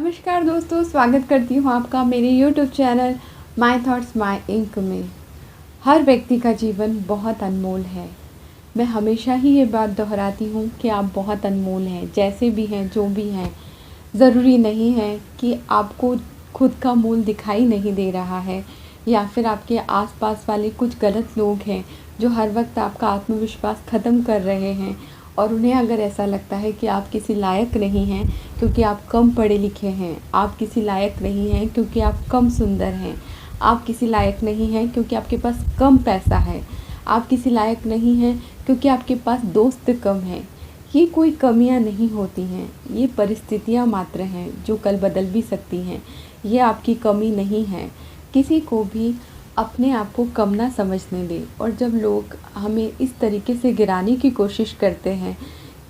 नमस्कार दोस्तों, स्वागत करती हूँ आपका मेरे YouTube channel my thoughts my ink में। हर व्यक्ति का जीवन बहुत अनमोल है। मैं हमेशा ही ये बात दोहराती हूँ कि आप बहुत अनमोल हैं, जैसे भी हैं, जो भी हैं। ज़रूरी नहीं है कि आपको खुद का मूल दिखाई नहीं दे रहा है या फिर आपके आसपास वाले कुछ गलत लोग हैं जो हर वक्त आपका आत्मविश्वास ख़त्म कर रहे हैं। और उन्हें अगर ऐसा लगता है कि आप किसी लायक नहीं हैं क्योंकि आप कम पढ़े लिखे हैं, आप किसी लायक नहीं हैं क्योंकि आप कम सुंदर हैं, आप किसी लायक नहीं हैं क्योंकि आपके पास कम पैसा है, आप किसी लायक नहीं हैं क्योंकि आपके पास दोस्त कम हैं। ये कोई कमियां नहीं होती हैं, ये परिस्थितियां मात्र हैं जो कल बदल भी सकती हैं। ये आपकी कमी नहीं है। किसी को भी अपने आप को कम ना समझने दें। और जब लोग हमें इस तरीके से गिराने की कोशिश करते हैं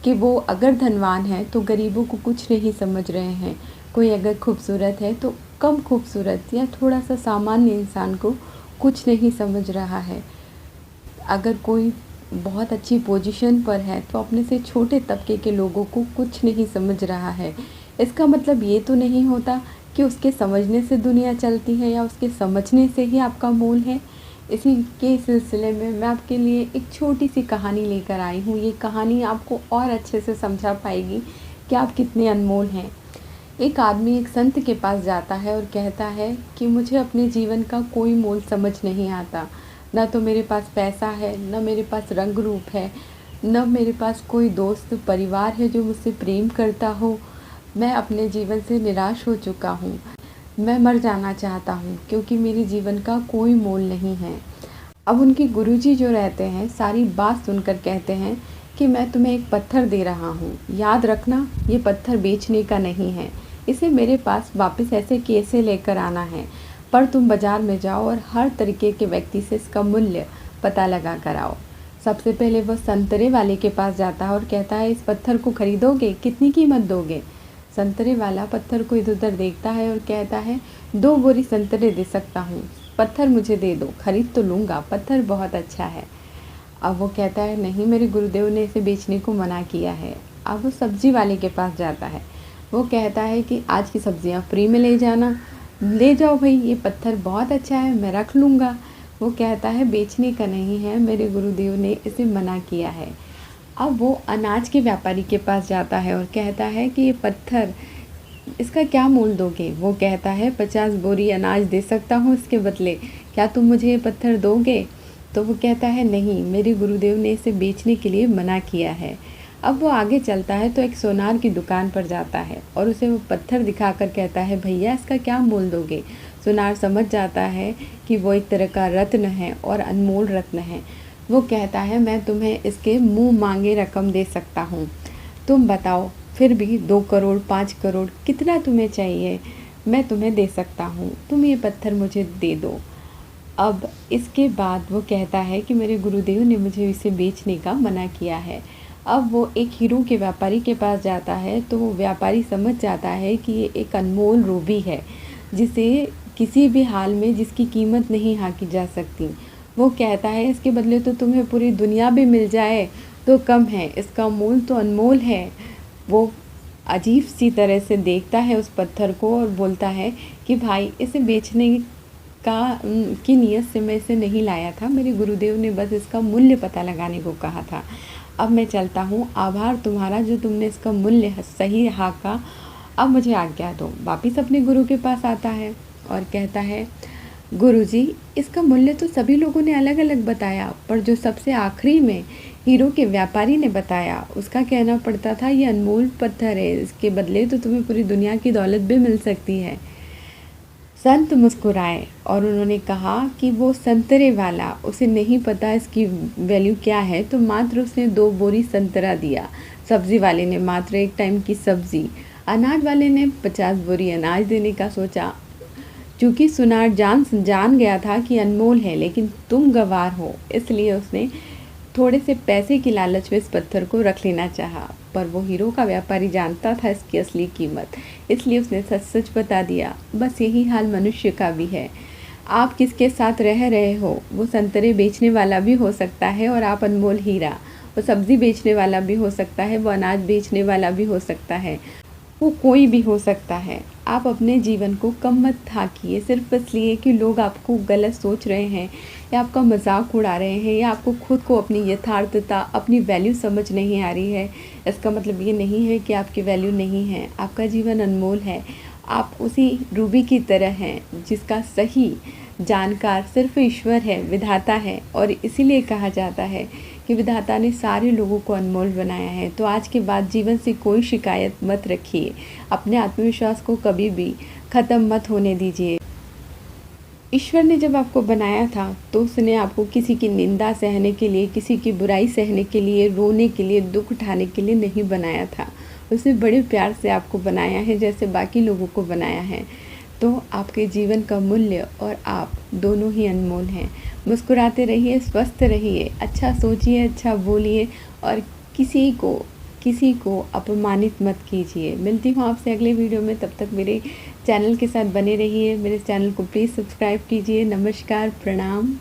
कि वो अगर धनवान है तो गरीबों को कुछ नहीं समझ रहे हैं, कोई अगर खूबसूरत है तो कम खूबसूरत या थोड़ा सा सामान्य इंसान को कुछ नहीं समझ रहा है, अगर कोई बहुत अच्छी पोजीशन पर है तो अपने से छोटे तबके के लोगों को कुछ नहीं समझ रहा है, इसका मतलब ये तो नहीं होता कि उसके समझने से दुनिया चलती है या उसके समझने से ही आपका मूल है। इसी के सिलसिले में मैं आपके लिए एक छोटी सी कहानी लेकर आई हूँ। ये कहानी आपको और अच्छे से समझा पाएगी कि आप कितने अनमोल हैं। एक आदमी एक संत के पास जाता है और कहता है कि मुझे अपने जीवन का कोई मोल समझ नहीं आता। ना तो मेरे पास पैसा है, ना मेरे पास रंग रूप है, न मेरे पास कोई दोस्त परिवार है जो मुझसे प्रेम करता हो। मैं अपने जीवन से निराश हो चुका हूँ। मैं मर जाना चाहता हूँ क्योंकि मेरे जीवन का कोई मोल नहीं है। अब उनके गुरुजी जो रहते हैं सारी बात सुनकर कहते हैं कि मैं तुम्हें एक पत्थर दे रहा हूँ, याद रखना ये पत्थर बेचने का नहीं है, इसे मेरे पास वापस ऐसे कैसे लेकर आना है। पर तुम बाज़ार में जाओ और हर तरीके के व्यक्ति से इसका मूल्य पता लगा कर आओ। सबसे पहले वह संतरे वाले के पास जाता है और कहता है, इस पत्थर को खरीदोगे, कितनी कीमत दोगे। संतरे वाला पत्थर को इधर उधर देखता है और कहता है, 2 बोरी संतरे दे सकता हूँ, पत्थर मुझे दे दो, खरीद तो लूँगा, पत्थर बहुत अच्छा है। अब वो कहता है, नहीं, मेरे गुरुदेव ने इसे बेचने को मना किया है। अब वो सब्जी वाले के पास जाता है। वो कहता है कि आज की सब्जियाँ फ्री में ले जाना, ले जाओ भाई, ये पत्थर बहुत अच्छा है, मैं रख लूँगा। वो कहता है, बेचने का नहीं है, मेरे गुरुदेव ने इसे मना किया है। अब वो अनाज के व्यापारी के पास जाता है और कहता है कि ये पत्थर, इसका क्या मूल दोगे। वो कहता है, 50 बोरी अनाज दे सकता हूँ इसके बदले, क्या तुम मुझे ये पत्थर दोगे। तो वो कहता है, नहीं, मेरे गुरुदेव ने इसे बेचने के लिए मना किया है। अब वो आगे चलता है तो एक सोनार की दुकान पर जाता है और उसे वो पत्थर दिखाकर कहता है, भैया इसका क्या मूल दोगे। सोनार समझ जाता है कि वो एक तरह का रत्न है और अनमोल रत्न है। वो कहता है, मैं तुम्हें इसके मुंह मांगे रकम दे सकता हूँ, तुम बताओ, फिर भी 2 करोड़ 5 करोड़ कितना तुम्हें चाहिए, मैं तुम्हें दे सकता हूँ, तुम ये पत्थर मुझे दे दो। अब इसके बाद वो कहता है कि मेरे गुरुदेव ने मुझे इसे बेचने का मना किया है। अब वो एक हीरो के व्यापारी के पास जाता है तो वो व्यापारी समझ जाता है कि ये एक अनमोल रूबी है जिसे किसी भी हाल में जिसकी कीमत नहीं हाकी जा सकती। वो कहता है, इसके बदले तो तुम्हें पूरी दुनिया भी मिल जाए तो कम है, इसका मूल तो अनमोल है। वो अजीब सी तरह से देखता है उस पत्थर को और बोलता है कि भाई, इसे बेचने की नीयत से मैं इसे नहीं लाया था, मेरे गुरुदेव ने बस इसका मूल्य पता लगाने को कहा था। अब मैं चलता हूँ, आभार तुम्हारा जो तुमने इसका मूल्य सही हाका, अब मुझे आज्ञा दो। वापिस अपने गुरु के पास आता है और कहता है, गुरुजी, इसका मूल्य तो सभी लोगों ने अलग अलग बताया, पर जो सबसे आखिरी में हीरो के व्यापारी ने बताया उसका कहना पड़ता था ये अनमोल पत्थर है, इसके बदले तो तुम्हें पूरी दुनिया की दौलत भी मिल सकती है। संत मुस्कुराए और उन्होंने कहा कि वो संतरे वाला, उसे नहीं पता इसकी वैल्यू क्या है, तो मात्र उसने 2 बोरी संतरा दिया। सब्जी वाले ने मात्र एक टाइम की सब्जी, अनाज वाले ने 50 बोरी अनाज देने का सोचा। चूँकि सुनार जान गया था कि अनमोल है, लेकिन तुम गवार हो, इसलिए उसने थोड़े से पैसे की लालच में इस पत्थर को रख लेना चाहा। पर वो हीरो का व्यापारी जानता था इसकी असली कीमत, इसलिए उसने सच सच बता दिया। बस यही हाल मनुष्य का भी है। आप किसके साथ रह रहे हो, वो संतरे बेचने वाला भी हो सकता है और आप अनमोल हीरा, वो सब्ज़ी बेचने वाला भी हो सकता है, वो अनाज बेचने वाला भी हो सकता है। वो कोई भी हो सकता है। आप अपने जीवन को कम मत ठाकिए सिर्फ़ इसलिए कि लोग आपको गलत सोच रहे हैं या आपका मज़ाक उड़ा रहे हैं या आपको खुद को अपनी यथार्थता, अपनी वैल्यू समझ नहीं आ रही है। इसका मतलब ये नहीं है कि आपकी वैल्यू नहीं है। आपका जीवन अनमोल है। आप उसी रूबी की तरह हैं जिसका सही जानकार सिर्फ़ ईश्वर है, विधाता है, और इसीलिए कहा जाता है कि विधाता ने सारे लोगों को अनमोल बनाया है। तो आज के बाद जीवन से कोई शिकायत मत रखिए। अपने आत्मविश्वास को कभी भी ख़त्म मत होने दीजिए। ईश्वर ने जब आपको बनाया था तो उसने आपको किसी की निंदा सहने के लिए, किसी की बुराई सहने के लिए, रोने के लिए, दुख उठाने के लिए नहीं बनाया था। उसने बड़े प्यार से आपको बनाया है जैसे बाकी लोगों को बनाया है। तो आपके जीवन का मूल्य और आप दोनों ही अनमोल हैं। मुस्कुराते रहिए, स्वस्थ रहिए, अच्छा सोचिए, अच्छा बोलिए और किसी को अपमानित मत कीजिए। मिलती हूँ आपसे अगले वीडियो में, तब तक मेरे चैनल के साथ बने रहिए। मेरे चैनल को प्लीज़ सब्सक्राइब कीजिए। नमस्कार, प्रणाम।